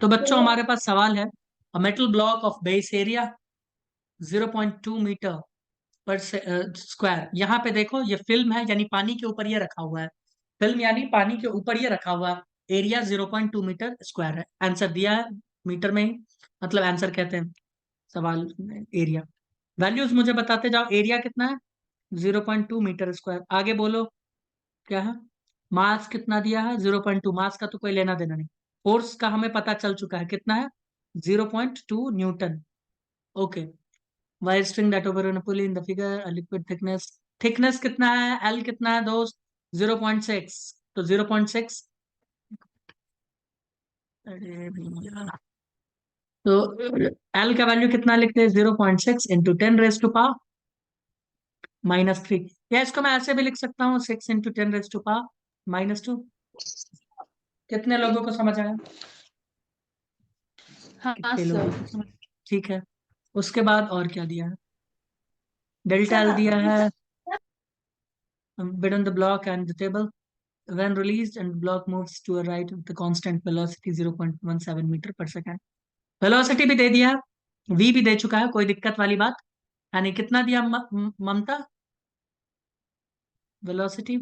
तो बच्चों हमारे पास सवाल है, a metal block of base area 0.2 metre पर स्क्वायर। यहाँ पे देखो ये फिल्म है, यानी पानी के ऊपर ये रखा हुआ है। फिल्म यानी पानी के ऊपर ये रखा हुआ है। एरिया 0.2 मीटर स्क्वायर है। आंसर दिया है मीटर में ही, मतलब आंसर कहते हैं सवाल में एरिया। वैल्यूज मुझे बताते जाओ, एरिया कितना है 0.2 मीटर स्क्वायर। आगे बोलो क्या है। मास कितना दिया है 0.2, मास का तो कोई लेना देना नहीं। फोर्स का हमें पता चल चुका है कितना है 0.2 Newton. Okay. Wire string that over on pulley in the figure, liquid thickness, thickness कितना है, एल कितना है दोस्त 0.6, तो 0.6। अरे भैया, तो एल का वैल्यू कितना लिखते हैं 0.6 इंटू 10⁻³ या इसको मैं ऐसे भी लिख सकता हूँ 6 इंटू 10⁻²। कितने लोगों को समझ आया? हाँ कितने लोगों सर। को समझ? ठीक है। उसके बाद और क्या दिया है, डेल्टा एल सर दिया है, bid on the block and the table when released and block moves to a right with the constant velocity 0.17 metre पर सेकेंड। वेलोसिटी भी दे दिया है, v भी दे चुका है, कोई दिक्कत वाली बात यानी कितना दिया ममता वेलोसिटी?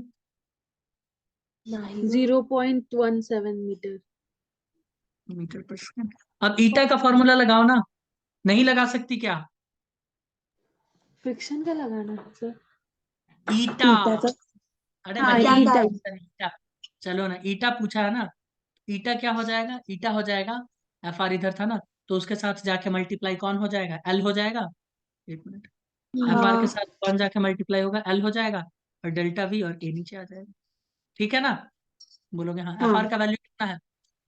0.17 मीटर। मीटर पर सेकेंड। अब ईटा का फॉर्मूला लगाओ ना, नहीं लगा सकती क्या? फ्रिक्शन का लगाना है सर। ईटा, ईटा का। अरे हाँ भैया ईटा ईटा। ईटा ईटा। चलो ना, ईटा पूछा है ना, ईटा क्या हो जाएगा, ईटा हो जाएगा, एफ आर इधर था ना, तो उसके साथ जाके मल्टीप्लाई कौन हो जाएगा, एल हो जाएगा। एक मिनट, एफ आर के हाँ साथ कौन जाके मल्टीप्लाई होगा, एल हो जाएगा, और डेल्टा वी और ए नीचे आ जाएगा। ठीक है ना? बोलोगे हाँ। एफ हाँ। आर का वैल्यू कितना है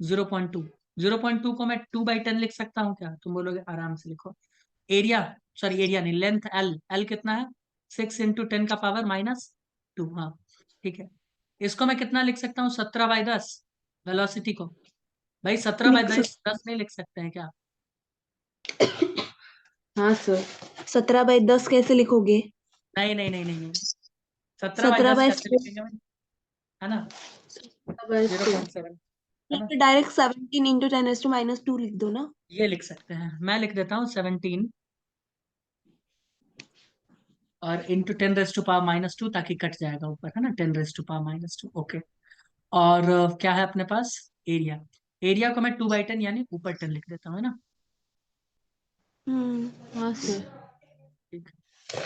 0.2। 0.2 को मैं 2/10 लिख सकता हूँ क्या? तुम बोलोगे आराम से लिखो। एरिया, सॉरी एरिया नहीं, लेंथ एल, एल कितना है 6 इंटू 10⁻²। हाँ ठीक है। इसको मैं कितना लिख सकता हूँ 17/10 वेलोसिटी को। भाई 17 बाई लिख दस सकते। दस नहीं लिख सकते हैं क्या? हाँ सर। 17/10 कैसे लिखोगे? नहीं नहीं नहीं नहीं नहीं, 17/10 17/, कैसे लिखेंगे भाई, है ना, बस जीरो टू। पॉइंट सेवन है ना। डायरेक्ट 17 इंटू 10⁻² लिख दो ना। ये लिख सकते हैं, मैं लिख देता हूँ 17 और इंटू 10⁻², ताकि कट जाएगा ऊपर, है ना, 10⁻²। ओके। और क्या है अपने पास, एरिया। एरिया को मैं 2/10 यानी ऊपर 10 लिख देता हूँ, है ना। हाँ सर। ठीक है।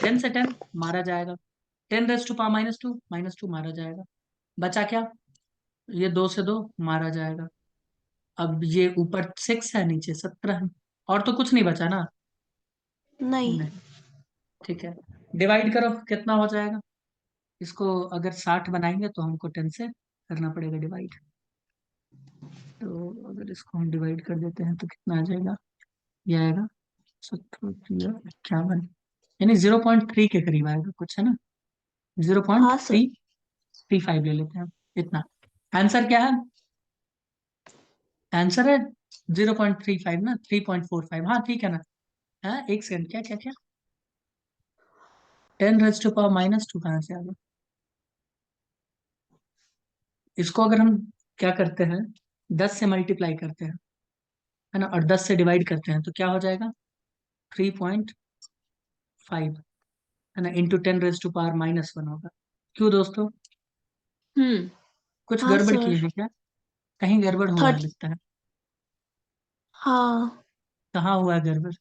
10 से 10 मारा जाएगा, 10⁻²-2 मारा जाएगा, बचा क्या, ये 2 से 2 मारा जाएगा। अब ये ऊपर 6 है, नीचे 17 है, और तो कुछ नहीं बचा ना। नहीं। नहीं। ठीक है, डिवाइड करो कितना हो जाएगा। इसको अगर 60 बनाएंगे तो हमको 10 से करना पड़ेगा डिवाइड। तो अगर इसको हम डिवाइड कर देते हैं तो कितना आ जाएगा, ये आएगा 70 51, यानी 0.3 के करीब आएगा कुछ, है ना, जीरो पॉइंट हाँ सर। थ्री थ्री फाइव ले लेते हैं इतना। आंसर क्या है, आंसर है 0.35 ना, 3.45, हाँ ठीक है ना। हाँ एक सेकंड, क्या क्या क्या, 10⁻² कहाँ से आ गया। इसको अगर हम क्या करते हैं, 10 से मल्टीप्लाई करते हैं, है ना, और 10 से डिवाइड करते हैं तो क्या हो जाएगा 3.5, है ना, इंटू 10⁻⁻1 होगा। क्यों दोस्तों, हम्म। कुछ हाँ गड़बड़ किए सर। हैं क्या? कहीं गड़बड़ हुआ है 30। लगता है। हाँ। कहाँ हुआ है गड़बड़?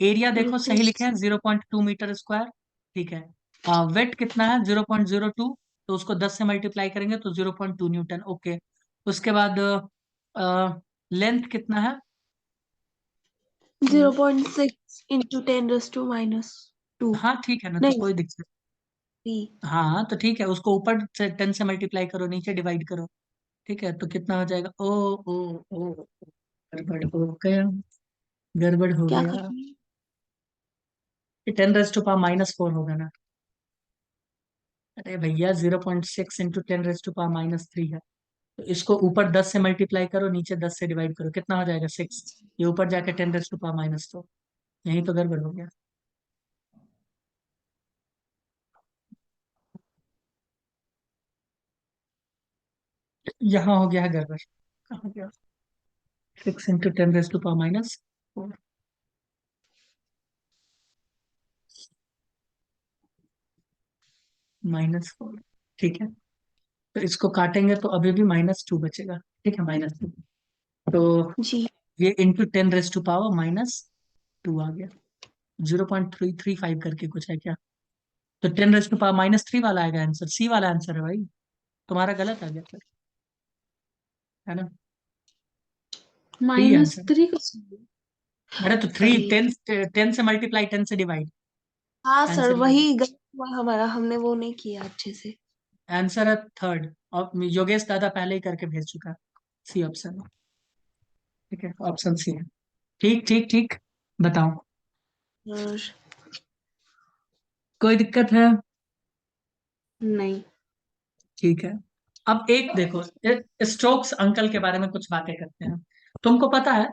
एरिया देखो रुको। सही लिखे हैं 0.2 मीटर स्क्वायर। ठीक है। वेट कितना है 0.02, तो उसको 10 से मल्टीप्लाई करेंगे तो 0.2 न्यूटन। ओके। उसके बाद लेंथ कितना है, 0.6 इंटू 10⁻²। हाँ ठीक है ना, तो नहीं, कोई दिक्कत। 3। हाँ तो ठीक है, उसको ऊपर से 10 से मल्टीप्लाई करो, नीचे डिवाइड करो। ठीक है, तो कितना हो जाएगा, ओ ओ ओ, गड़बड़ हो गया, गड़बड़ हो क्या गया। करना है? 10⁻⁻4 होगा ना। अरे भैया 0.6 इंटू 10⁻⁻³ है, तो इसको ऊपर 10 से मल्टीप्लाई करो, नीचे 10 से डिवाइड करो, कितना हो जाएगा 6। ये ऊपर जाके 10⁻⁻², यही तो गड़बड़ हो गया। यहाँ हो गया है गड़बड़, कहाँ गया, 6 into 10 raised to power minus 4 -4। ठीक है, तो इसको काटेंगे तो अभी भी -2 बचेगा। ठीक है, -2। तो जी। ये इंटू 10 रेज टू पावर -2 आ गया। 0.335 करके कुछ है क्या? तो 10 रेज टू पावर -3 वाला आएगा आंसर, सी वाला आंसर है भाई। तुम्हारा गलत आ गया फिर, है ना? D answer. -3 का अरे तो थ्री, अरे 10 से मल्टीप्लाई, 10 से डिवाइड, हाँ सर, आंसर ये वही गलत हुआ हमारा, हमने वो नहीं किया अच्छे से। आंसर है थर्ड। और योगेश दादा पहले ही करके भेज चुका है, सी ऑप्शन है। ठीक है, ऑप्शन सी है। ठीक ठीक ठीक, बताओ, और कोई दिक्कत है? नहीं। ठीक है, अब एक देखो, स्ट्रोक्स अंकल के बारे में कुछ बातें करते हैं। तुमको पता है,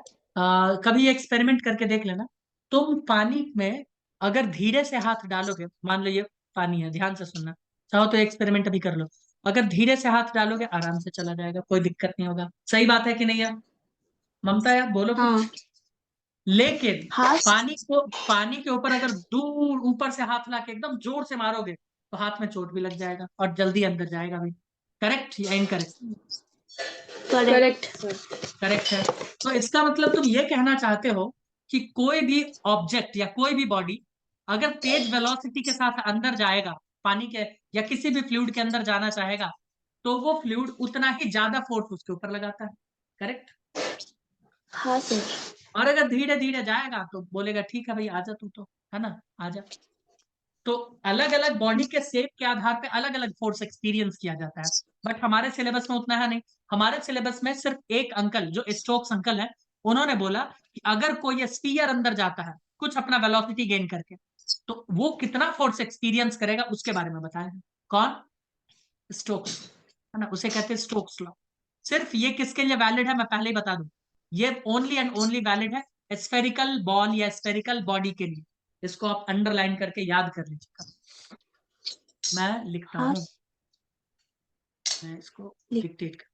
कभी एक्सपेरिमेंट करके देख लेना। तुम पानी में अगर धीरे से हाथ डालोगे, मान लो ये पानी है, ध्यान से सुनना, चाहो तो एक्सपेरिमेंट अभी कर लो। अगर धीरे से हाथ डालोगे आराम से चला जाएगा, कोई दिक्कत नहीं होगा। सही बात है कि नहीं है? ममता यार बोलो हाँ। कुछ। लेकिन हाँ पानी के ऊपर अगर दूर ऊपर से हाथ ला के एकदम जोर से मारोगे तो हाथ में चोट भी लग जाएगा और जल्दी अंदर जाएगा भी। करेक्ट या incorrect? Correct. Correct sir. Correct है। तो इसका मतलब तुम ये कहना चाहते हो कि कोई भी ऑब्जेक्ट या कोई भी बॉडी अगर तेज वेलोसिटी के साथ अंदर जाएगा, पानी के या किसी भी फ्लूइड के अंदर जाना चाहेगा, तो वो फ्लूइड उतना ही ज्यादा फोर्स उसके ऊपर लगाता है। करेक्ट? हाँ सर। और अगर धीरे धीरे जाएगा तो बोलेगा ठीक है भाई, आजा तू तो, है ना, आजा। तो अलग अलग बॉडी के शेप के आधार पे अलग अलग फोर्स एक्सपीरियंस किया जाता है। बट हमारे सिलेबस में उतना है नहीं। हमारे सिलेबस में सिर्फ एक अंकल, जो स्टोक्स अंकल है, उन्होंने बोला कि अगर कोई स्पीयर अंदर जाता है कुछ अपना वेलोसिटी गेन करके, तो वो कितना फोर्स एक्सपीरियंस करेगा उसके बारे में बताया है। कौन? स्टोक्स, है ना, उसे कहते हैं स्टोक्स लॉ। सिर्फ ये किसके लिए वैलिड है मैं पहले ही बता दूं, ये ओनली एंड ओनली वैलिड है स्फेरिकल बॉल या स्फेरिकल बॉडी के लिए। इसको आप अंडरलाइन करके याद कर लीजिएगा। मैं लिखता हाँ हूं, मैं इसको लिख। डिक्टेट कर,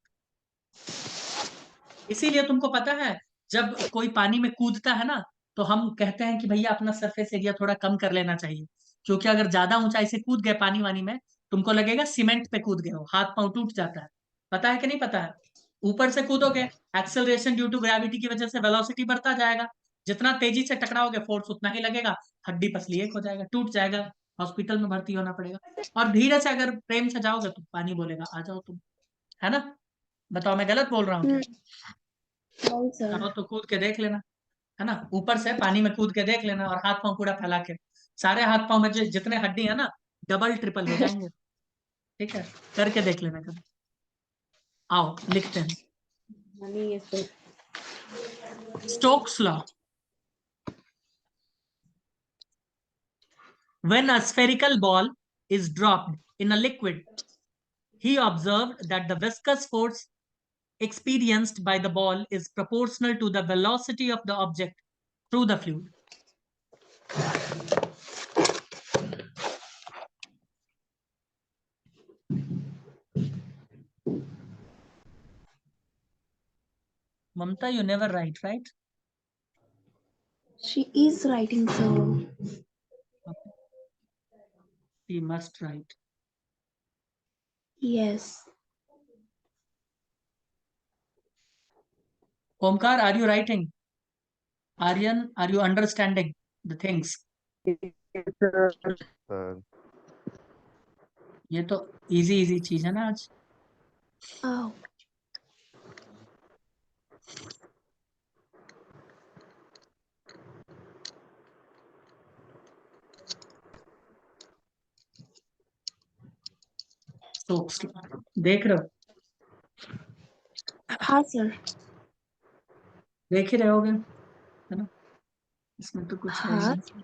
इसीलिए तुमको पता है जब कोई पानी में कूदता है ना, तो हम कहते हैं कि भैया अपना सरफेस एरिया थोड़ा कम कर लेना चाहिए। क्योंकि अगर ज्यादा ऊंचाई से कूद गए पानी वानी में, तुमको लगेगा सीमेंट पे कूद गए हो, हाथ पांव टूट जाता है। पता है कि नहीं पता है? ऊपर से कूदोगे, एक्सेलरेशन ड्यू टू ग्रेविटी की वजह से वेलोसिटी बढ़ता जाएगा, जितना तेजी से टकराओगे फोर्स उतना ही लगेगा, हड्डी पसली एक हो जाएगा, टूट जाएगा, हॉस्पिटल में भर्ती होना पड़ेगा। और धीरे से अगर प्रेम से जाओगे तो पानी बोलेगा आ जाओ तुम, है ना? बताओ मैं गलत बोल रहा हूँ क्या? नहीं सर। चाहो तो कूद के देख लेना, है ना, ऊपर से पानी में कूद के देख लेना और हाथ पांव पूरा फैला के, सारे हाथ पांव में जितने हड्डी है ना, डबल ट्रिपल हो जाएंगे। ठीक है, करके देख लेना कभी। आओ लिखते हैं, नहीं है sir. Stokes law. When a spherical ball is dropped in a liquid, he observed that the viscous force experienced by the ball is proportional to the velocity of the object through the fluid. Mamta, you never write, right? She is writing, sir. Okay. She must write. Yes. Omkar, are you writing? Aryan, are you understanding the things? Sir ये तो easy easy चीज है ना आज। Oh. Stokes देख रहे हो? हाँ सर। देख ही रहे होगे, है ना, इसमें तो कुछ है ही हाँ। नहीं।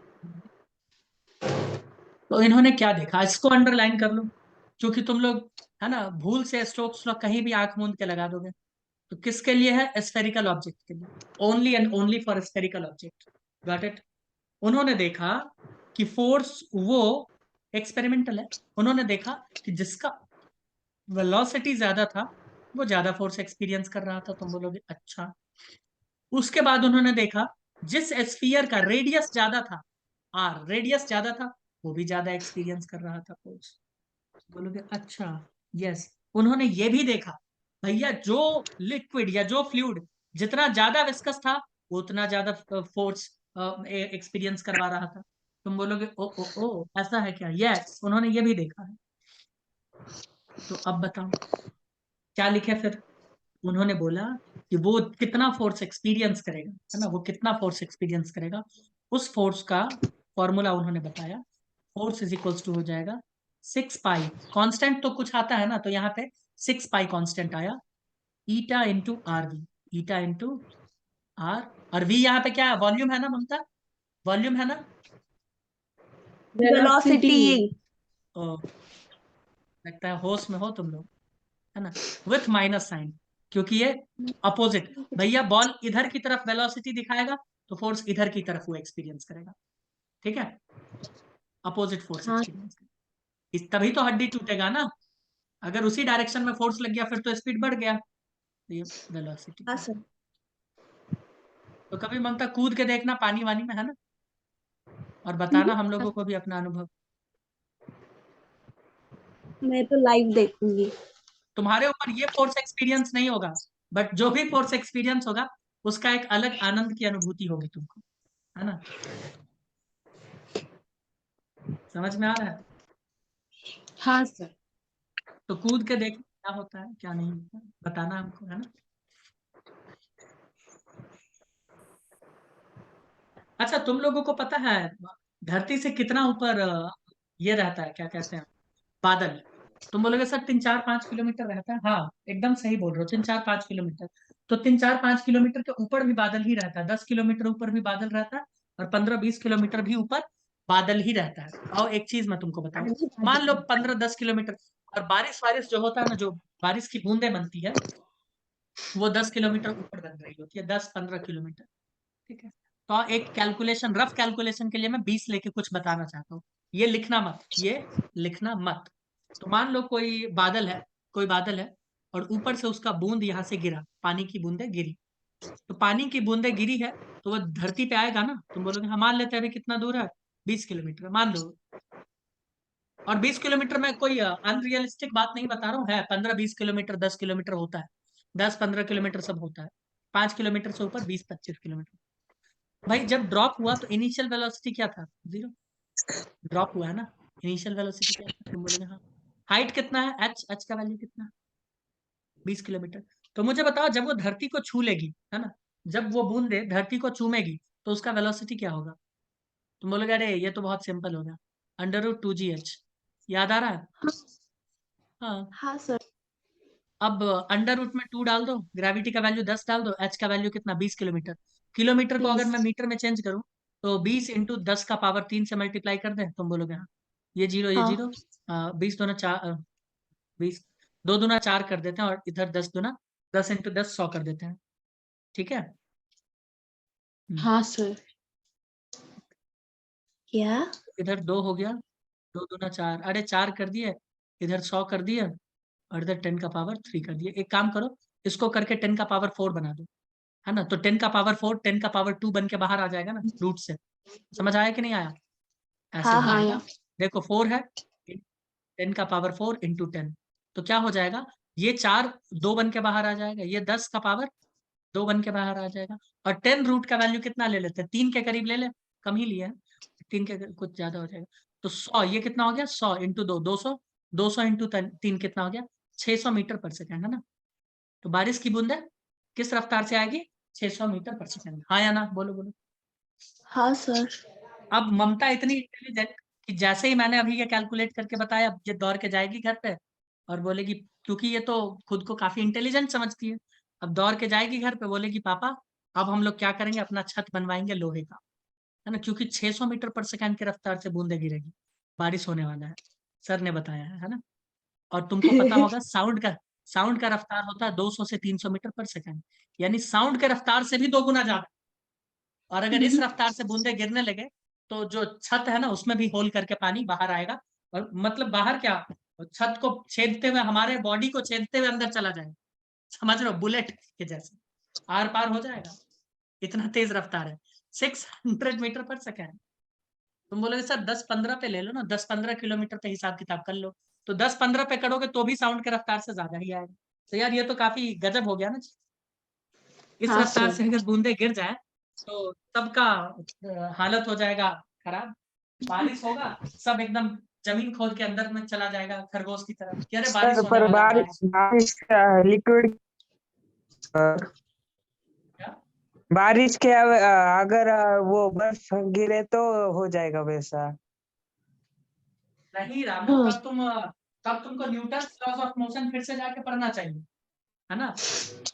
तो इन्होंने क्या देखा, इसको अंडरलाइन कर लो, क्योंकि तुम लोग, है ना, भूल से स्ट्रोक्स लॉ कहीं भी आंख मूंद के लगा दोगे। तो किसके लिए है? स्फेरिकल ऑब्जेक्ट के लिए, only and only for spherical object. Got it? उन्होंने देखा कि फोर्स वो एक्सपेरिमेंटल है, उन्होंने देखा कि जिसका वेलोसिटी ज्यादा था वो ज्यादा फोर्स एक्सपीरियंस कर रहा था। तुम बोलोगे अच्छा, उसके बाद उन्होंने देखा जिस स्फीयर का रेडियस ज्यादा था, रेडियस ज्यादा था, वो भी ज्यादा एक्सपीरियंस कर रहा था फोर्स। बोलोगे अच्छा, यस। उन्होंने ये भी देखा भैया जो लिक्विड या जो फ्लूइड जितना ज्यादा विस्कस था वो उतना ज्यादा फोर्स एक्सपीरियंस करवा रहा था। तुम बोलोगे ओ ओ ओ ऐसा है क्या? यस, उन्होंने ये भी देखा है। तो अब बताओ क्या लिखे फिर? उन्होंने बोला कि वो कितना फोर्स एक्सपीरियंस करेगा, है ना, वो कितना फोर्स एक्सपीरियंस करेगा, उस फोर्स का फॉर्मूला उन्होंने बताया। फोर्स इज इक्वल्स टू हो जाएगा 6 पाई, कांस्टेंट तो कुछ आता है ना, तो यहाँ पे 6 पाई कांस्टेंट आया, eta into R V, eta into R, और वी यहाँ पे क्या है? वॉल्यूम है ना ममता, वॉल्यूम है ना? वेलोसिटी। ओ, लगता है होश में हो तुम लोग, है ना, विथ माइनस साइन, क्योंकि ये अपोजिट। भैया बॉल इधर की तरफ वेलोसिटी दिखाएगा तो फोर्स इधर की तरफ वो एक्सपीरियंस करेगा, ठीक है, अपोजिट फोर्स हाँ एक्सपीरियंस करेगा। तभी तो हड्डी टूटेगा ना, अगर उसी डायरेक्शन में फोर्स लग गया फिर तो स्पीड बढ़ गया, तो ये वेलोसिटी। हाँ सर। तो कभी ममता कूद के देखना पानी वानी में, है ना, और बताना हम लोगों को भी अपना अनुभव। मैं तो लाइव देखूंगी। तुम्हारे ऊपर ये फोर्स एक्सपीरियंस नहीं होगा, बट जो भी फोर्स एक्सपीरियंस होगा उसका एक अलग आनंद की अनुभूति होगी तुमको, है ना, समझ में आ रहा है? हाँ सर। तो कूद के देखना क्या होता है क्या नहीं होता है, बताना हमको, है ना। अच्छा, तुम लोगों को पता है धरती से कितना ऊपर ये रहता है, क्या कहते हैं, बादल? तुम बोलोगे सर 3-4-5 किलोमीटर रहता है, हाँ एकदम सही बोल रहे हो, 3-4-5 किलोमीटर। तो 3-4-5 किलोमीटर के ऊपर भी बादल ही रहता है, 10 किलोमीटर ऊपर भी बादल रहता है, और 15-20 किलोमीटर भी ऊपर बादल ही रहता है। और एक चीज मैं तुमको बताऊं, मान लो 15-10 किलोमीटर, और बारिश वारिश जो होता है ना, जो बारिश की बूंदें बनती है, वो 10 किलोमीटर ऊपर बन रही होती है, 10-15 किलोमीटर, ठीक है। तो एक कैलकुलेशन, रफ कैलकुलेशन के लिए मैं 20 लेके कुछ बताना चाहता हूँ, ये लिखना मत, ये लिखना मत। तो मान लो कोई बादल है, कोई बादल है, और ऊपर से उसका बूंद यहाँ से गिरा, पानी की बूंदे गिरी, तो पानी की बूंदे गिरी है तो वो धरती पे आएगा ना। तुम बोलोगे हाँ, मान लेते हैं, अभी कितना दूर है, 20 किलोमीटर मान लो। और 20 किलोमीटर में कोई अनरियलिस्टिक बात नहीं बता रहा हूँ, है 15-20 किलोमीटर, 10 किलोमीटर होता है, 10-15 किलोमीटर सब होता है, 5 किलोमीटर से ऊपर 20-25 किलोमीटर। भाई जब ड्रॉप हुआ तो इनिशियल वेलोसिटी क्या था? 0। ड्रॉप हुआ है ना, इनिशियल वेलोसिटी क्या था? तुम बोलोगे हाँ। हाइट कितना है? एच, एच का वैल्यू कितना है? 20 किलोमीटर। तो मुझे बताओ जब वो धरती को छू लेगी, है ना, जब वो बूंदे धरती को चूमेगी तो उसका वेलोसिटी क्या होगा? तुम बोलोगे अरे ये तो बहुत सिंपल हो गया, √2gh, याद आ रहा है? हाँ। हाँ सर। अब अंडर रूट में 2 डाल दो, ग्रेविटी का वैल्यू 10 डाल दो, एच का वैल्यू कितना? 20 किलोमीटर। किलोमीटर को अगर 20। मैं मीटर में चेंज करूँ तो 20 × 10 का पावर 3 से मल्टीप्लाई कर दें, तुम बोलोगे हाँ, ये जीरो ये हाँ। जीरो, 20 दूना 4, 20, 2 दूना 4 कर देते हैं, और इधर 10 दूना 10 × 10 100 कर देते हैं, ठीक है। हाँ सर। क्या? इधर 2 हो गया, 2 दूना 4, अरे 4 कर दिए, इधर 100 कर दिए, और इधर 10 का पावर 3 कर दिए। एक काम करो, इसको करके 10 का पावर 4 बना दो, है ना, तो 10 का पावर 4 10 का पावर 2 बन के बाहर आ जाएगा ना रूट से। समझ आया कि नहीं आया? ऐसे हाँ हो हाँ। जाएगा। देखो 4 है, 10 का पावर 4 × 10, तो क्या हो जाएगा, ये 4 2 बन के बाहर आ जाएगा, ये 10 का पावर 2 बन के बाहर आ जाएगा। और 10 रूट का वैल्यू कितना ले लेते हैं? 3 के करीब ले ले, कम ही लिया है, 3 के कुछ ज्यादा हो जाएगा। तो 100, ये कितना हो गया, 100 × 2 200, 200 × 3 कितना हो गया, 600 मीटर पर सेकेंड, है ना। तो बारिश की बूंदे किस रफ्तार से आएगी? 600 मीटर पर सेकेंड, हाँ या ना, बोलो बोलो। हाँ सर। अब ममता इतनी इंटेलिजेंट कि जैसे ही मैंने अभी ये कैलकुलेट करके बताया, अब ये दौड़ के जाएगी घर पे और बोलेगी, क्योंकि ये तो खुद को काफी इंटेलिजेंट समझती है, अब दौड़ के जाएगी घर पे, बोलेगी पापा अब हम लोग क्या करेंगे, अपना छत बनवाएंगे लोहे का, है ना, क्योंकि 600 मीटर पर सेकेंड की रफ्तार से बूंदे गिरेगी, बारिश होने वाला है, सर ने बताया है ना। और तुमको पता होगा साउंड का रफ्तार होता है 200 से 300 मीटर पर सेकेंड, यानी साउंड के रफ्तार से भी 2 गुना ज्यादा। और अगर इस रफ्तार से बूंदे गिरने लगे तो जो छत है ना उसमें भी होल करके पानी बाहर आएगा, और मतलब बाहर क्या, छत को छेदते हुए, हमारे बॉडी को छेदते हुए अंदर चला जाएगा, समझ रहे हो, बुलेट के जैसे आर पार हो जाएगा। इतना तेज रफ्तार है, 600 मीटर पर सेकेंड। तुम बोलोगे सर 10-15 पे ले लो ना, 10-15 किलोमीटर पे हिसाब किताब कर लो, तो 10-15 पे करोगे तो भी साउंड के रफ्तार से ज्यादा ही आएगा। तो यार ये तो काफी गजब हो गया ना। इस हाँ रफ्तार सर। से अगर बूंदे गिर जाए तो सबका हालत हो जाएगा खराब। बारिश होगा, सब एकदम जमीन खोद के अंदर में चला जाएगा खरगोश की तरह कि अरे बारिश होने पर वाला है। बारिश बारिश का लिक्विड क्या? बारिश के अगर वो बर्फ गिरे तो हो जाएगा वैसा। नहीं रामू, हाँ। तब तुमको न्यूटन लॉज ऑफ मोशन फिर से जाके पढ़ना चाहिए, है ना।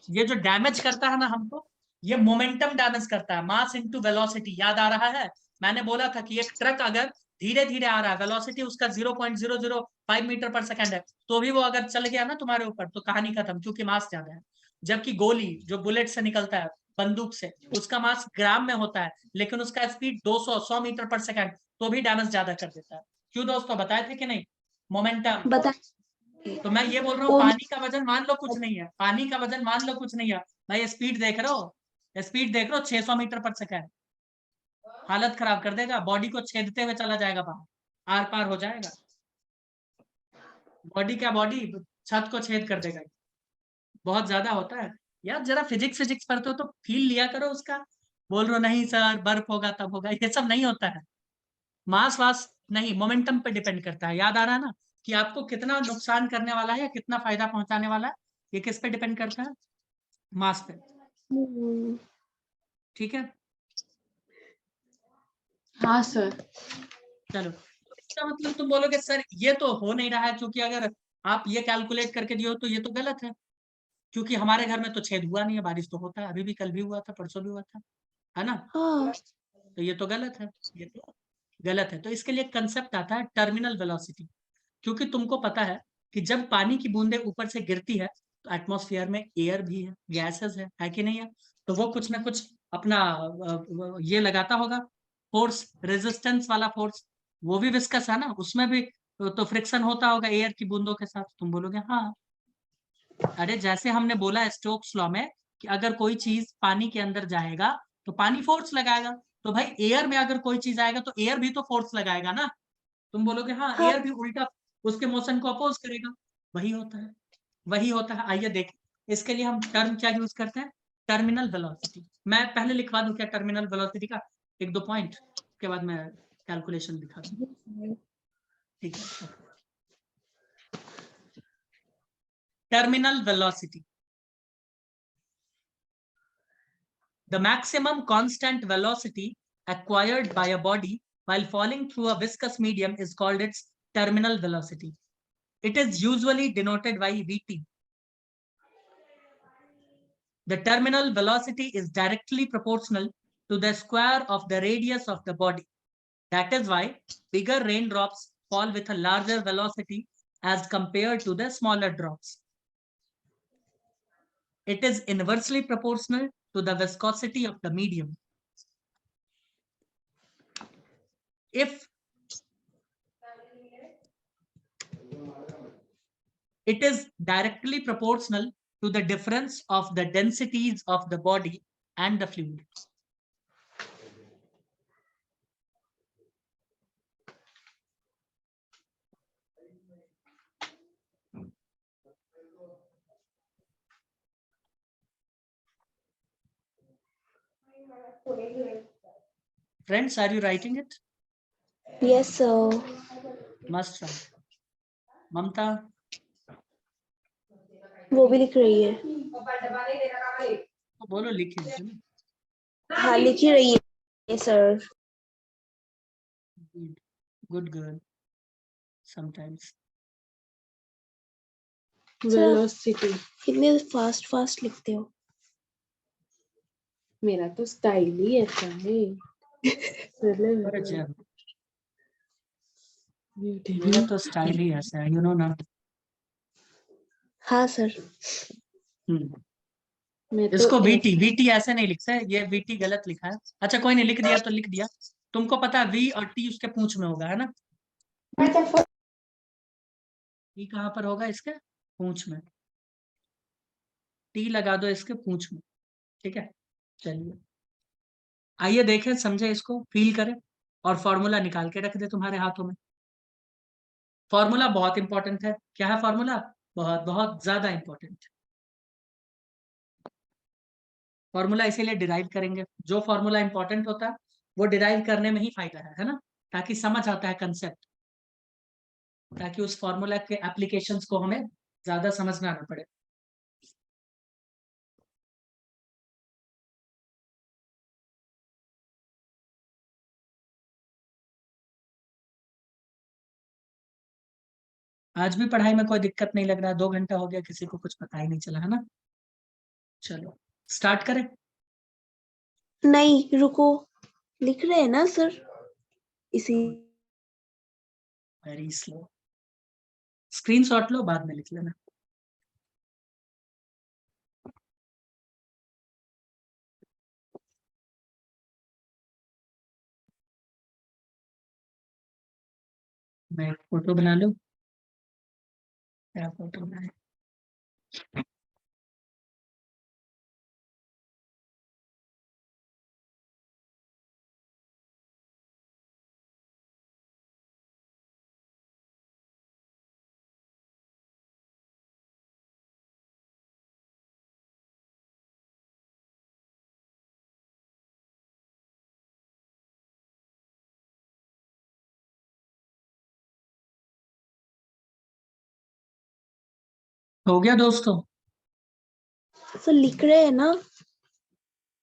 ये जो डैमेज करता है ना हमको, ये मोमेंटम डैमेज करता है, मास इनटू वेलोसिटी। याद आ रहा है, मैंने बोला था कि एक ट्रक अगर धीरे धीरे आ रहा है, वेलोसिटी उसका 0.005 मीटर पर सेकंड है, तो भी वो अगर चल गया ना तुम्हारे ऊपर तो कहानी खत्म, क्योंकि मास ज्यादा है। जबकि गोली जो बुलेट से निकलता है, बंदूक से, उसका मास ग्राम में होता है, लेकिन उसका स्पीड 200 मीटर पर सेकंड, तो भी डैमेज ज्यादा कर देता है। क्यों दोस्तों, बताए थे कि नहीं, मोमेंटम। बता। तो मैं ये बोल रहा हूँ, ओनली पानी का वजन मान लो कुछ नहीं है, पानी का वजन मान लो कुछ नहीं है, भाई स्पीड देख रहे हो, स्पीड देख रहे हो 600 मीटर पर सेकंड, हालत खराब कर देगा, बॉडी को छेदते हुए चला जाएगा, बाहर आर पार हो जाएगा, बॉडी क्या बॉडी, छत को छेद कर देगा, बहुत ज्यादा होता है। यार जरा फिजिक्स फिजिक्स पढ़ते हो तो फील लिया करो उसका। बोल रहे हो नहीं सर बर्फ होगा तब होगा, ये सब नहीं होता है। मास वास नहीं, मोमेंटम पे डिपेंड करता है। याद आ रहा है ना कि आपको कितना नुकसान करने वाला है या कितना फायदा पहुंचाने वाला है, ये किस पे डिपेंड करता है, मास पे। ठीक है, हाँ सर। चलो। इसका मतलब तुम बोलोगे सर ये तो हो नहीं रहा है, क्योंकि अगर आप ये कैलकुलेट करके दिए हो तो ये तो गलत है, क्योंकि हमारे घर में तो छेद हुआ नहीं है, बारिश तो होता है, अभी भी कल भी हुआ था, परसों भी हुआ था, है ना। हाँ तो ये तो गलत है, ये तो गलत है। तो इसके लिए कंसेप्ट आता है टर्मिनल वेलोसिटी, क्योंकि तुमको पता है कि जब पानी की बूंदें ऊपर से गिरती है तो एटमॉस्फेयर में एयर भी है, गैसेस है कि नहीं है, तो वो कुछ ना कुछ अपना ये लगाता होगा, फोर्स, रेजिस्टेंस वाला फोर्स। वो भी विस्कस है ना, उसमें भी तो फ्रिक्शन होता होगा एयर की बूंदों के साथ। तुम बोलोगे हाँ, अरे जैसे हमने बोला है स्टोक्स लॉ में कि अगर कोई चीज पानी के अंदर जाएगा तो पानी फोर्स लगाएगा, तो भाई एयर में अगर कोई चीज आएगा तो एयर भी तो फोर्स लगाएगा ना। तुम बोलोगे हाँ, हाँ एयर भी उल्टा उसके मोशन को अपोज करेगा। वही होता है, वही होता है। आइए देखें, इसके लिए हम टर्म क्या यूज करते हैं, टर्मिनल वेलोसिटी। मैं पहले लिखवा दूं क्या टर्मिनल वेलोसिटी का एक दो पॉइंट, उसके बाद मैं कैलकुलेशन दिखा दूं। ठीक है, terminal velocity, the maximum constant velocity acquired by a body while falling through a viscous medium is called its terminal velocity. It is usually denoted by Vt. The terminal velocity is directly proportional to the square of the radius of the body. That is why bigger raindrops fall with a larger velocity as compared to the smaller drops. It is inversely proportional to the viscosity of the medium. If it is directly proportional to the difference of the densities of the body and the fluid. Friends, are you writing it? Yes sir. Must write. ममता, वो भी लिख रही है। तो बोलो लिखे है ना? हाँ लिख ही रही है sir. Good, good girl. Sometimes. Velocity. कितने फास्ट फास्ट लिखते हो। मेरा तो स्टाइल ही ऐसा है। अरे जय हो। मेरा तो स्टाइल ही ऐसा है, यू नो ना। हाँ सर। मैं तो इसको वीटी, वीटी ऐसे नहीं लिखता है, ये वीटी गलत लिखा है। अच्छा कोई नहीं, लिख दिया तो लिख दिया। तुमको पता है वी और टी उसके पूंछ में होगा, है ना। टी कहाँ पर होगा, इसके पूंछ में। टी लगा दो इसके पूंछ में, ठीक है। चलिए आइए देखें, समझे, इसको फील करें और फॉर्मूला निकाल के रख दे तुम्हारे हाथों में। फॉर्मूला बहुत इंपॉर्टेंट है। क्या है फॉर्मूला? बहुत बहुत ज्यादा इंपॉर्टेंट है। फॉर्मूला इसीलिए डिराइव करेंगे, जो फॉर्मूला इंपॉर्टेंट होता है वो डिराइव करने में ही फायदा है ना, ताकि समझ आता है कंसेप्ट, ताकि उस फॉर्मूला के एप्लीकेशंस को हमें ज्यादा समझना ना पड़े। आज भी पढ़ाई में कोई दिक्कत नहीं लग रहा, 2 घंटा हो गया, किसी को कुछ पता ही नहीं चला, है ना। चलो स्टार्ट करें। नहीं रुको, लिख रहे हैं ना सर, इसी। Very slow. स्क्रीनशॉट लो, बाद में लिख लेना। मैं एक फोटो बना लूं। क्या फोटो बनाए? हो गया दोस्तों? सर लिख रहे हैं ना।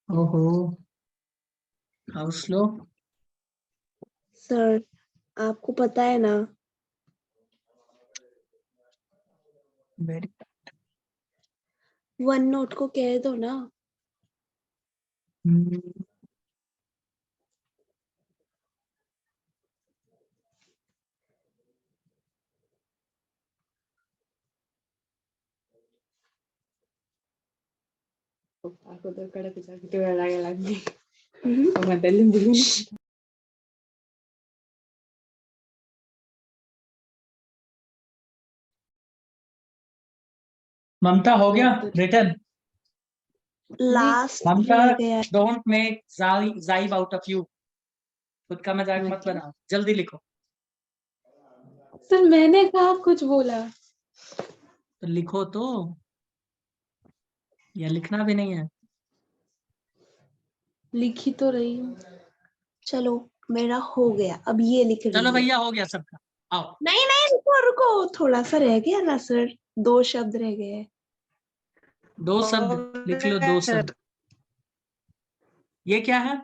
ओहो, हाउ स्लो। सर आपको पता है ना। वेरी। वन नोट को कह दो ना। अगोदर कडक किती वेळ लागायला लागली म्हणता लिंबू ममता हो गया रिटर्न? लास्ट ममता, रह गया। डोंट मेक जाइब आउट ऑफ यू। खुद का मजाक मत मतलब? बनाओ, जल्दी लिखो। सर मैंने कहा कुछ बोला। तो लिखो तो, या लिखना भी नहीं है? लिखी तो रही हूँ। चलो मेरा हो गया, अब ये लिख रही चलो है। भैया, हो गया सबका। आओ। नहीं नहीं रुको रुको, थोड़ा सा रह गया ना सर, 2 शब्द रह गए। 2 शब्द लिख लो, 2 शब्द। ये क्या है?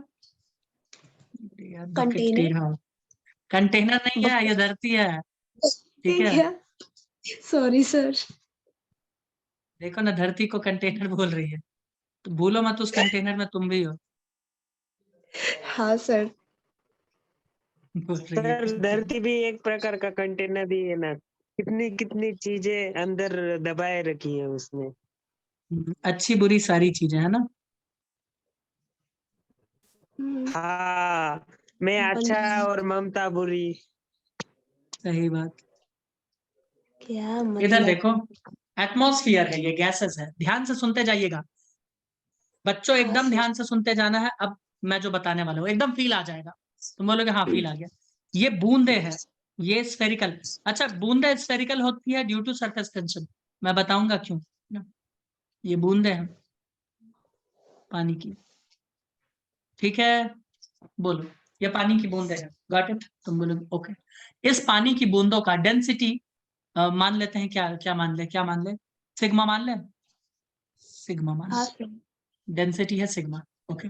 यार बकेट कंटेनर। टेढ़ा। कंटेनर नहीं है, ये धरती है। ठीक है, सॉरी सर। देखो ना, धरती को कंटेनर बोल रही है, तो भूलो मत उस कंटेनर में तुम भी हो। हाँ सर। बोल रही है सर कंटेनर। धरती भी एक प्रकार का कंटेनर ही है ना, कितनी कितनी चीजें अंदर दबाए रखी है उसने। अच्छी बुरी सारी चीजें, है ना। हाँ, मैं अच्छा और ममता बुरी। सही बात। क्या इधर मतलब। देखो, एटमॉस्फियर है, ये गैसेस है, ध्यान से सुनते जाइएगा बच्चों, हाँ एकदम सर। ध्यान से सुनते जाना है। अब मैं जो बताने वाला हूँ एकदम फील आ जाएगा, तुम बोलोगे हाँ फील आ गया। ये बूंदे हैं, ये स्फेरिकल। अच्छा, बूंदे स्फेरिकल होती है ड्यू टू सरफेस टेंशन, मैं बताऊंगा क्यों। ये बूंदे हैं पानी की, ठीक है। बोलो, ये पानी की बूंदे हैं, गॉट इट? तुम बोलोगे ओके। इस पानी की बूंदों का डेंसिटी मान लेते हैं, क्या क्या मान ले, क्या मान ले? सिग्मा मान ले, सिग्मा मान हाँ ले। सर। डेंसिटी है सिग्मा, ओके।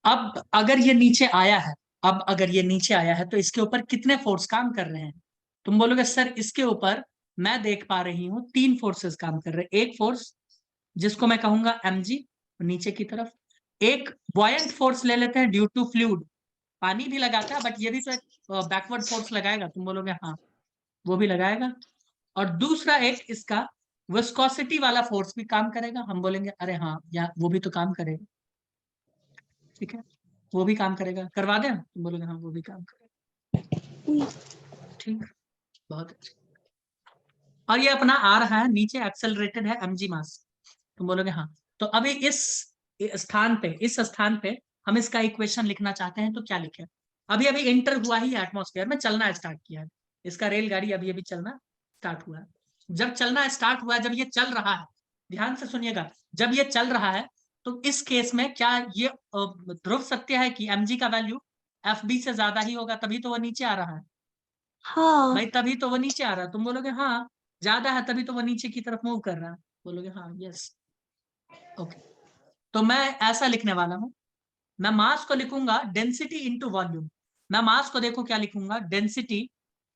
अब अगर ये नीचे आया है, अब अगर ये नीचे आया है तो इसके ऊपर कितने फोर्स काम कर रहे हैं? तुम बोलोगे सर इसके ऊपर मैं देख पा रही हूँ 3 फोर्सेस काम कर रहे हैं। एक फोर्स जिसको मैं कहूंगा mg, नीचे की तरफ। एक बॉयंट फोर्स ले लेते हैं ड्यू टू फ्लूइड, पानी भी लगाता है बट ये भी तो एक बैकवर्ड फोर्स लगाएगा, तुम बोलोगे हाँ वो भी लगाएगा। और दूसरा एक इसका विस्कोसिटी वाला फोर्स भी काम करेगा, हम बोलेंगे अरे हाँ या वो भी तो काम करेगा, ठीक है, वो भी काम करेगा, करवा दें? तुम बोलोगे हाँ वो भी काम करेगा, ठीक, बहुत अच्छा। और ये अपना आ रहा है नीचे, एक्सेलरेटेड है mg मास, तुम बोलोगे हाँ। तो अभी इस स्थान पे, इस स्थान पे हम इसका इक्वेशन लिखना चाहते हैं तो क्या लिखें? अभी अभी एंटर हुआ ही एटमॉस्फेयर में, चलना स्टार्ट किया है, इसका रेलगाड़ी अभी अभी चलना स्टार्ट हुआ है। जब चलना स्टार्ट हुआ है, जब ये चल रहा है, ध्यान से सुनिएगा, जब ये चल रहा है तो इस केस में क्या ये ध्रुव सत्य है कि mg का वैल्यू fb से ज्यादा ही होगा, तभी तो वो नीचे आ रहा है हाँ भाई, तभी तो वो नीचे आ रहा है। तुम बोलोगे हाँ ज्यादा है, तभी तो वो नीचे की तरफ मूव कर रहा है, बोलोगे हाँ यस ओके। तो मैं ऐसा लिखने वाला हूं, मैं मास को लिखूंगा डेंसिटी इंटू वॉल्यूम। मैं मास को देखो क्या लिखूंगा, डेंसिटी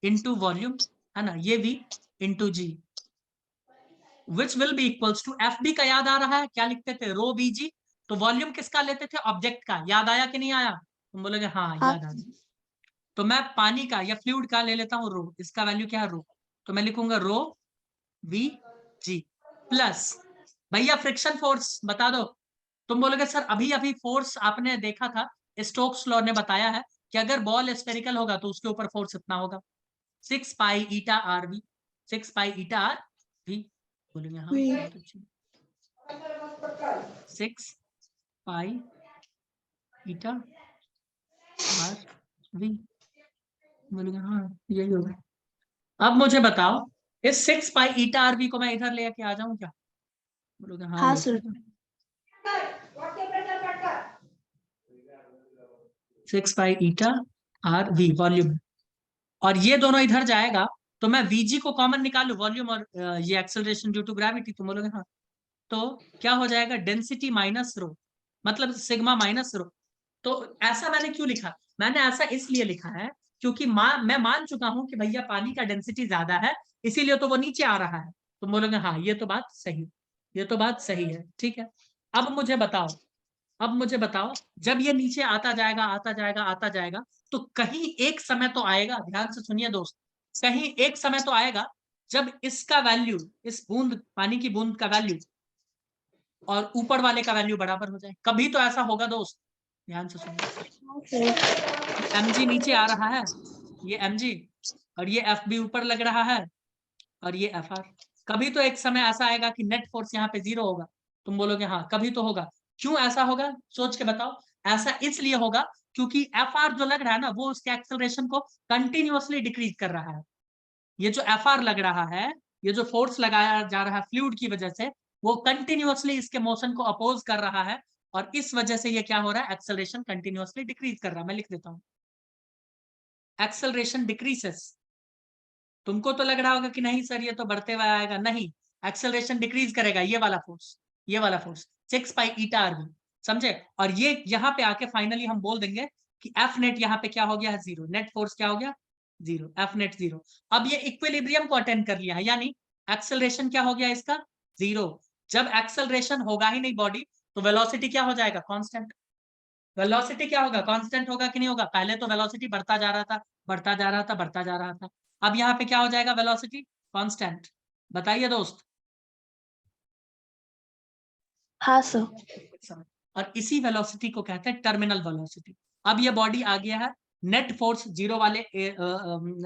इंटू वॉल्यूम, है ना, ये v into G, which will be equals to FB का याद आ रहा है, क्या लिखते थे, रो BG। तो वॉल्यूम किसका लेते थे, ऑब्जेक्ट का, याद आया कि नहीं आया? तुम बोलोगे हाँ हाँ याद आ गया। तो मैं पानी का या फ्लूइड का ले लेता हूँ रो, इसका वैल्यू क्या है रो, तो मैं लिखूंगा रो VG प्लस, भैया फ्रिक्शन फोर्स बता दो। तुम बोलोगे सर अभी अभी फोर्स आपने देखा था, स्टोक्स लॉ ने बताया है कि अगर बॉल स्फेरिकल होगा तो उसके ऊपर फोर्स इतना होगा, 6 pi eta RV, 6 pi eta RV। बोलेंगे हाँ वही। बहुत अच्छी, 6 पाई ईटा RV। बोलेंगे हाँ यही होगा। अब मुझे बताओ, इस 6 पाई ईटा RV को मैं इधर लेके आ जाऊं क्या? बोलोगे हाँ हाँ लेके आ सर। जाओ। 6 पाई ईटा RV वॉल्यूम, और ये दोनों इधर जाएगा, तो मैं VG को कॉमन निकालू, वॉल्यूम और ये एक्सेलरेशन ड्यू टू ग्रेविटी। तुम बोलोगे हाँ, तो क्या हो जाएगा, डेंसिटी माइनस रो, मतलब सिग्मा माइनस रो। तो ऐसा मैंने क्यों लिखा, मैंने ऐसा इसलिए लिखा है क्योंकि मैं मान चुका हूं कि भैया पानी का डेंसिटी ज्यादा है, इसीलिए तो वो नीचे आ रहा है। तुम बोलोगे हाँ ये तो बात सही, ये तो बात सही है, ठीक है। अब मुझे बताओ, अब मुझे बताओ, जब ये नीचे आता जाएगा आता जाएगा आता जाएगा, तो कहीं एक समय तो आएगा, ध्यान से सुनिए दोस्त, कहीं एक समय तो आएगा जब इसका वैल्यू, इस बूंद पानी की बूंद का वैल्यू और ऊपर वाले का वैल्यू बराबर हो जाए, कभी तो ऐसा होगा दोस्त, ध्यान से सुनिए। mg नीचे आ रहा है, ये mg, और ये FB ऊपर लग रहा है, और ये FR। कभी तो एक समय ऐसा आएगा कि नेट फोर्स यहाँ पे 0 होगा। तुम बोलोगे हाँ कभी तो होगा, क्यों ऐसा होगा, सोच के बताओ। ऐसा इसलिए होगा क्योंकि FR जो लग रहा है ना, वो उसके एक्सेलरेशन को कंटिन्यूअसली डिक्रीज कर रहा है। ये जो FR लग रहा है, ये जो फोर्स लगाया जा रहा है फ्लूइड की वजह से, वो कंटिन्यूअसली इसके मोशन को अपोज कर रहा है, और इस वजह से ये क्या हो रहा है, एक्सेलरेशन कंटिन्यूअसली डिक्रीज कर रहा है। मैं लिख देता हूं, एक्सेलरेशन डिक्रीसेस। तुमको तो लग रहा होगा कि नहीं सर ये तो बढ़ते हुए आएगा, नहीं, एक्सेलरेशन डिक्रीज करेगा, ये वाला फोर्स, ये वाला फोर्स 6 पाई ईटा RV, समझे। और ये यहाँ पे आके फाइनली हम बोल देंगे कि F नेट यहाँ पे क्या हो गया है, 0, नेट फोर्स क्या हो गया, 0, F नेट 0। अब ये इक्विलिब्रियम को अटेंड कर लिया है, यानी एक्सेलरेशन क्या हो गया इसका, 0। जब एक्सेलरेशन होगा ही नहीं बॉडी, तो वेलोसिटी क्या हो जाएगा, कांस्टेंट। वेलोसिटी क्या होगा, कांस्टेंट होगा कि नहीं होगा, पहले तो वेलोसिटी बढ़ता जा रहा था, बढ़ता जा रहा था, बढ़ता जा रहा था, अब यहाँ पे क्या हो जाएगा, वेलोसिटी कांस्टेंट। बताइए दोस्त। हाँ सर। और इसी वेलोसिटी को कहते हैं टर्मिनल वेलोसिटी। अब ये बॉडी आ गया है नेट फोर्स 0 वाले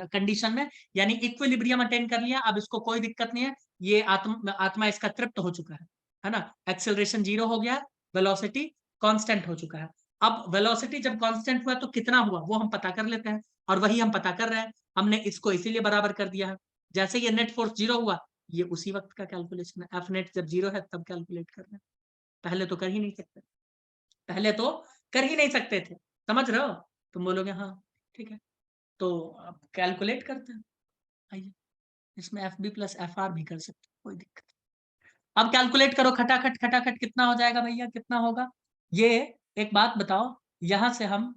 कंडीशन में, यानी इक्विलिब्रियम अटेन कर लिया, अब इसको कोई दिक्कत नहीं है, ये आत्मा इसका तृप्त हो चुका है ना। एक्सेलरेशन 0 हो गया, वेलोसिटी कांस्टेंट हो चुका है। अब वेलोसिटी जब कांस्टेंट हुआ तो कितना हुआ वो हम पता कर लेते हैं, और वही हम पता कर रहे हैं, हमने इसको इसीलिए बराबर कर दिया है। जैसे ये नेट फोर्स 0 हुआ, ये उसी वक्त का कैलकुलेशन है, एफ नेट जब 0 है तब कैलकुलेट कर रहे हैं, पहले तो कर ही नहीं सकते, पहले तो कर ही नहीं सकते थे, समझ रहे हो। तुम बोलोगे हाँ ठीक है, तो अब कैलकुलेट करते हैं, आइए, इसमें FB प्लस FR भी कर सकते हैं, कोई दिक्कत नहीं। अब कैलकुलेट करो, खटाखट खटाखट कितना हो जाएगा भैया, कितना होगा ये, एक बात बताओ, यहां से हम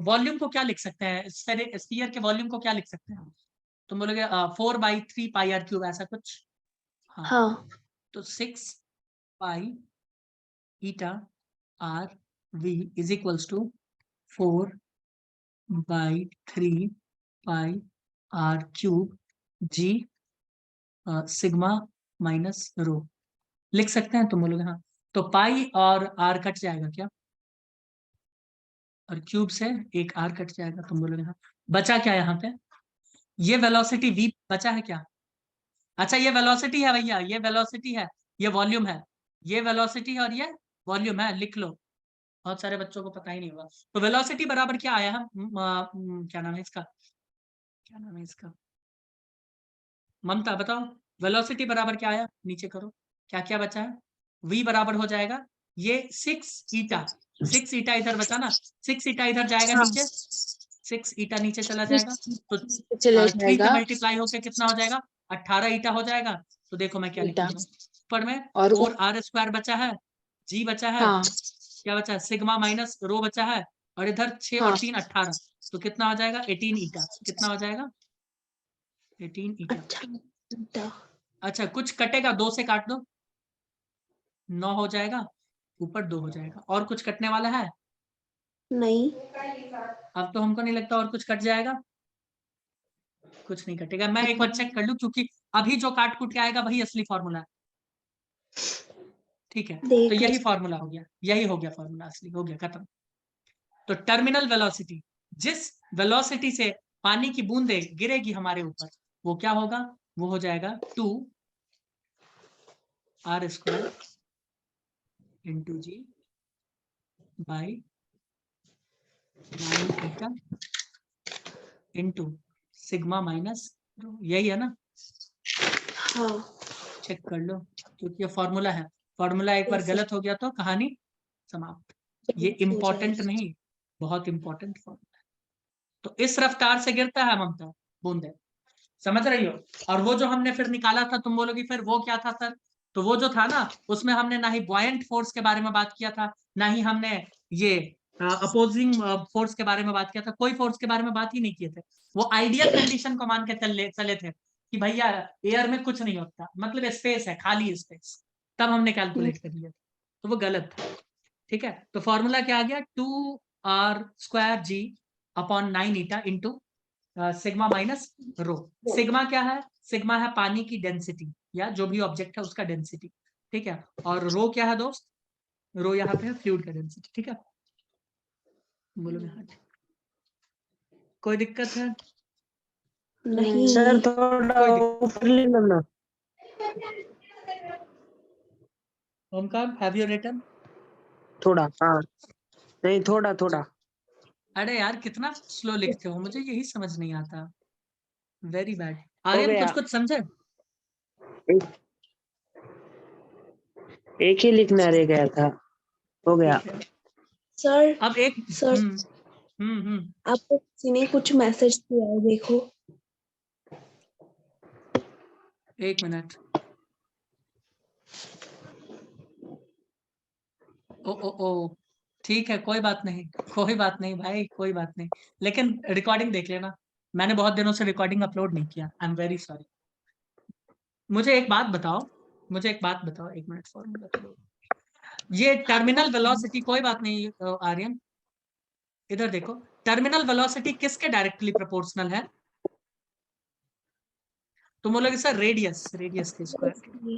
वॉल्यूम को क्या लिख सकते हैं, स्फीयर के वॉल्यूम को क्या लिख सकते हैं, तुम बोलोगे 4/3 पाई R क्यूब, ऐसा कुछ। हाँ, हाँ तो 6 pi eta RV is equals to 4/3 pi R cube G sigma minus rho, लिख सकते हैं। तुम बोलोगे हाँ, तो पाई और R कट जाएगा क्या, और क्यूब से एक R कट जाएगा। तुम बोलोगे हाँ, बचा क्या यहाँ पे, ये वेलोसिटी V बचा है क्या, अच्छा ये वेलोसिटी है भैया, ये वेलोसिटी है, ये वॉल्यूम है, ये वेलोसिटी है और ये वॉल्यूम है, लिख लो। बहुत सारे बच्चों को पता ही नहीं होगा। तो वेलोसिटी बराबर क्या आया है? क्या नाम है इसका, क्या नाम है इसका, ममता बताओ। वेलोसिटी बराबर क्या आया, नीचे करो, क्या क्या बचा है? v बराबर हो जाएगा ये 6 ईटा, 6 ईटा इधर बचा ना, 6 ईटा इधर जाएगा हाँ। नीचे, 6 ईटा नीचे चला जाएगा, तो चले 3 से जाएगा मल्टीप्लाई होकर कितना हो जाएगा, 18 ईटा हो जाएगा। तो देखो मैं क्या लिख ईटा। रहा हूँ ऊपर में, और 4r² बचा है, g बचा है, हाँ क्या बचा है, सिग्मा माइनस रो बचा है, और इधर 6 हाँ और 3 18, तो कितना हो जाएगा 18 ईटा, कितना हो जाएगा 18 ईटा। अच्छा ईटा। अच्छा कुछ कटेगा, 2 से काट दो, 9 हो जाएगा, ऊपर 2 हो जाएगा, और कुछ कटने वाला है? नहीं। अब तो हमको नहीं लगता और कुछ कट जाएगा, कुछ नहीं कटेगा। मैं एक बार चेक कर लूं, क्योंकि अभी जो काट कूट के आएगा वही असली फॉर्मूला है। ठीक है, तो देख यही फॉर्मूला हो गया, यही हो गया फॉर्मूला, असली हो गया, खत्म। तो टर्मिनल वेलोसिटी, जिस वेलोसिटी से पानी की बूंदे गिरेगी हमारे ऊपर, वो क्या होगा, वो हो जाएगा 2r² into G by 9 eta into sigma minus, यही है ना, हाँ चेक कर लो, क्योंकि ये फॉर्मूला है, फॉर्मूला एक बार गलत हो गया तो कहानी समाप्त। ये हो इंपॉर्टेंट जाएगा। नहीं, बहुत इंपॉर्टेंट फॉर्मूला है। तो इस रफ्तार से गिरता है ममता बूंदे, समझ रही हो? और वो जो हमने फिर निकाला था, तुम बोलोगी फिर वो क्या था सर? तो वो जो था ना, उसमें हमने ना ही बॉयंट फोर्स के बारे में बात किया था, ना ही हमने ये अपोजिंग फोर्स के बारे में बात किया था, कोई फोर्स के बारे में बात ही नहीं किए थे। वो आइडियल कंडीशन को मान के चले थे कि भैया एयर में कुछ नहीं होता, मतलब स्पेस है, खाली स्पेस, तब हमने कैलकुलेट कर लिया, तो वो गलत था। ठीक है, तो फॉर्मूला क्या आ गया, 2r² g upon 9 eta into sigma minus रो। सिग्मा क्या है, सिग्मा है पानी की डेंसिटी, या जो भी ऑब्जेक्ट है उसका डेंसिटी, ठीक है, और रो क्या है दोस्त, रो यहाँ पे है फ्लूइड का डेंसिटी। ठीक है, बोलो हाँ, कोई दिक्कत है? नहीं। सर थोड़ा कोई दिक्कत, ऊपर ले लो ना। Omkar have you written? थोड़ा, हाँ, नहीं थोड़ा थोड़ा। अरे यार कितना स्लो लिखते हो, मुझे यही समझ नहीं आता, वेरी बैड। हो आर्यन गया, कुछ कुछ समझे? एक ही लिखना रह गया था, हो गया। ठीक है, सर अब एक सर आपको किसी ने कुछ मैसेज किया है, देखो। एक मिनट, ओ ओ ओ, ठीक है, कोई बात नहीं, कोई बात नहीं भाई, कोई बात नहीं, लेकिन रिकॉर्डिंग देख लेना, मैंने बहुत दिनों से रिकॉर्डिंग अपलोड नहीं किया, आई एम वेरी सॉरी। मुझे एक बात बताओ, मुझे एक बात बताओ, एक मिनट, फॉर्मूला तो दो। ये टर्मिनल वेलोसिटी, कोई बात नहीं आर्यन, इधर देखो, टर्मिनल वेलोसिटी किसके डायरेक्टली प्रोपोर्शनल है? तुम बोलोगे सर रेडियस, रेडियस के स्क्वायर के,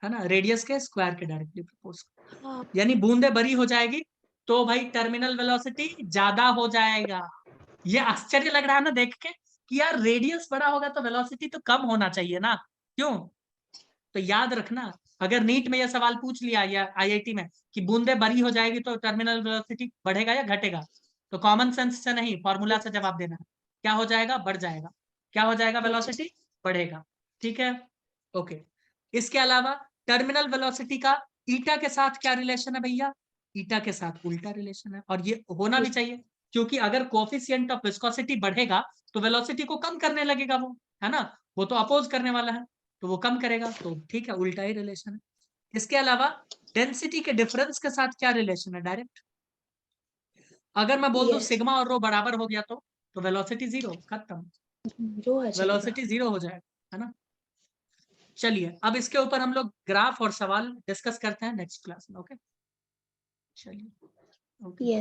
है ना, रेडियस के स्क्वायर के डायरेक्टली प्रोपोर्शनल, हाँ यानी बूंदे बड़ी हो जाएगी तो भाई टर्मिनल वेलोसिटी ज्यादा हो जाएगा। ये आश्चर्य लग रहा है ना देख के, कि यार रेडियस बड़ा होगा तो वेलोसिटी तो कम होना चाहिए ना, क्यों? तो याद रखना, अगर नीट में यह सवाल पूछ लिया या आईआईटी में कि बूंदे बड़ी हो जाएगी तो टर्मिनल वेलोसिटी बढ़ेगा या घटेगा, तो कॉमन सेंस से नहीं, फॉर्मूला से जवाब देना। क्या हो जाएगा, बढ़ जाएगा, क्या हो जाएगा, वेलोसिटी बढ़ेगा। ठीक है, ओके। इसके अलावा टर्मिनल वेलोसिटी का ईटा के साथ क्या रिलेशन है भैया? ईटा के साथ उल्टा रिलेशन है, और ये होना भी चाहिए, क्योंकि अगर कोफिशिएंट ऑफ विस्कोसिटी बढ़ेगा तो वेलोसिटी को कम करने लगेगा वो, है ना, वो तो अपोज करने वाला है, तो वो कम करेगा, तो ठीक है, उल्टा ही रिलेशन है। इसके अलावा डेंसिटी के डिफरेंस के साथ क्या रिलेशन है, डायरेक्ट, अगर मैं बोल दूं यस सिग्मा और रो बराबर हो गया तो वेलोसिटी जीरो, खत्म, जो आ जाएगा। वेलोसिटी जीरो हो जाएगा, है ना। चलिए अब इसके ऊपर हम लोग ग्राफ और सवाल डिस्कस करते हैं नेक्स्ट क्लास में, ओके, चलिए, ओके। यस।